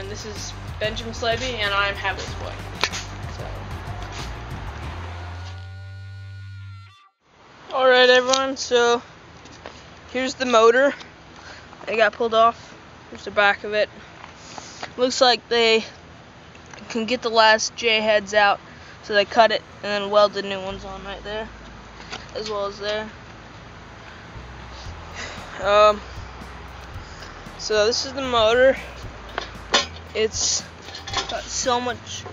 and this is Benjamin Sleby, and I'm Habilis boy. So. Alright everyone, so here's the motor. It got pulled off. Here's the back of it. Looks like they can get the last J heads out, so they cut it and then welded new ones on right there, as well as there. So this is the motor. It's got so much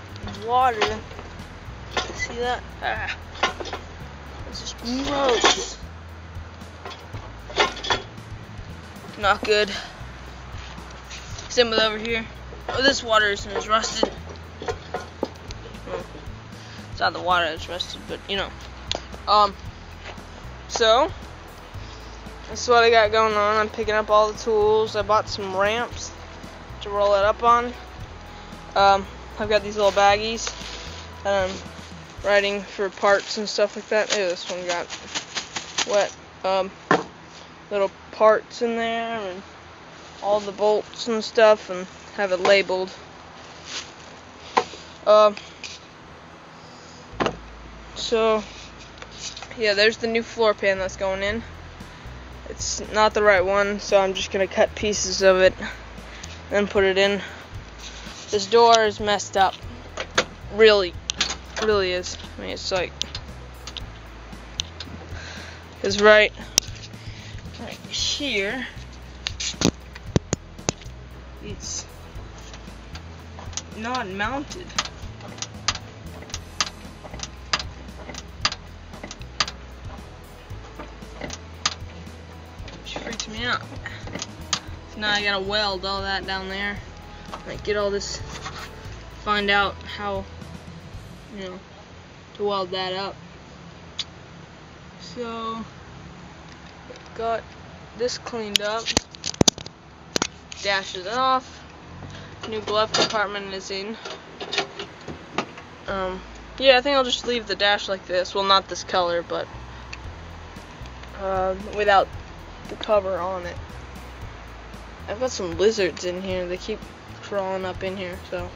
water. See that? It's just gross. Not good. Same with over here. Oh, this water is rusted. Well, it's not the water that's rusted, but you know. So that's what I got going on. I'm picking up all the tools. I bought some ramps to roll it up on. I've got these little baggies that I'm riding for parts and stuff like that. Ew, this one got wet. Little parts in there and all the bolts and stuff, and have it labeled. So yeah, there's the new floor pan that's going in. It's not the right one, so I'm just gonna cut pieces of it and put it in. This door is messed up. Really is. I mean, it's like, it's right here. It's not mounted. Which freaks me out. So now I gotta weld all that down there. Like, get all this, find out how, you know, to weld that up. So, got this cleaned up. Dashes it off. New glove compartment is in. Yeah, I think I'll just leave the dash like this. Well, not this color, but without the cover on it. I've got some lizards in here. They keep crawling up in here, so.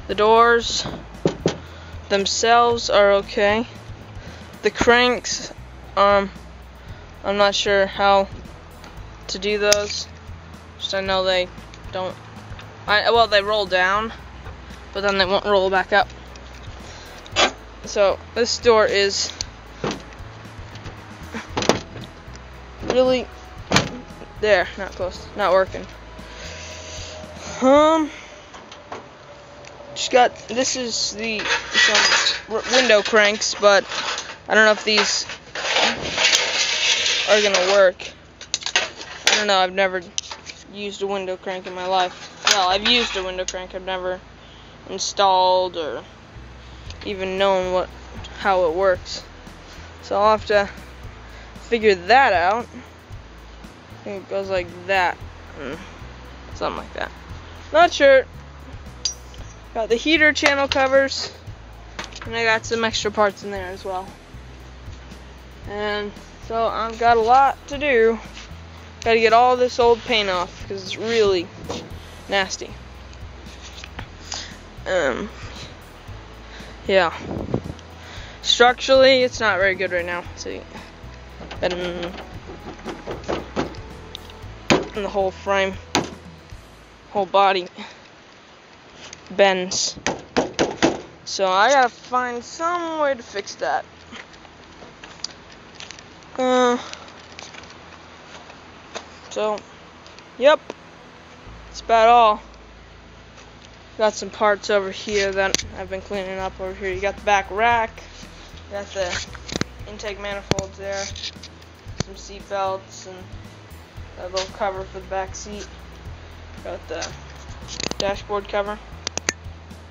The doors themselves are okay. The cranks, I'm not sure how to do those. Just I know they don't. Well, they roll down, but then they won't roll back up. So this door is really there, not close, not working. Just got, this is some window cranks, but I don't know if these are gonna work. I don't know, I've never used a window crank in my life. Well, I've used a window crank, I've never installed or even known how it works. So I'll have to figure that out. I think it goes like that. Something like that. Not sure. Got the heater channel covers, and I got some extra parts in there as well. And so I've got a lot to do. Got to get all this old paint off because it's really nasty. Yeah. Structurally, it's not very good right now. See, and the whole frame, whole body bends. So I gotta find some way to fix that. So, yep, that's about all. Got some parts over here that I've been cleaning up over here. You got the back rack, got the intake manifolds there, some seat belts, and a little cover for the back seat. Got the dashboard cover,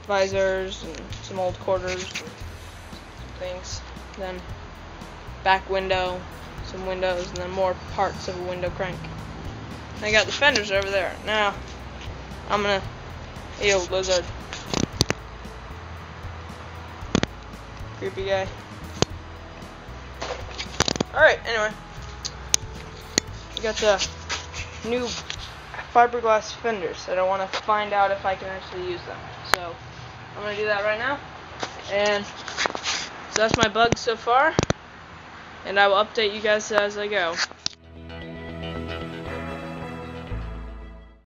visors, and some old quarters, and some things. Then back window, some windows, and then more parts of a window crank. I got the fenders over there. Now, I'm gonna, ew, lizard. Creepy guy. Alright, anyway. We got the new fiberglass fenders that I want to find out if I can actually use them. So I'm going to do that right now. And so that's my bugs so far. And I will update you guys as I go.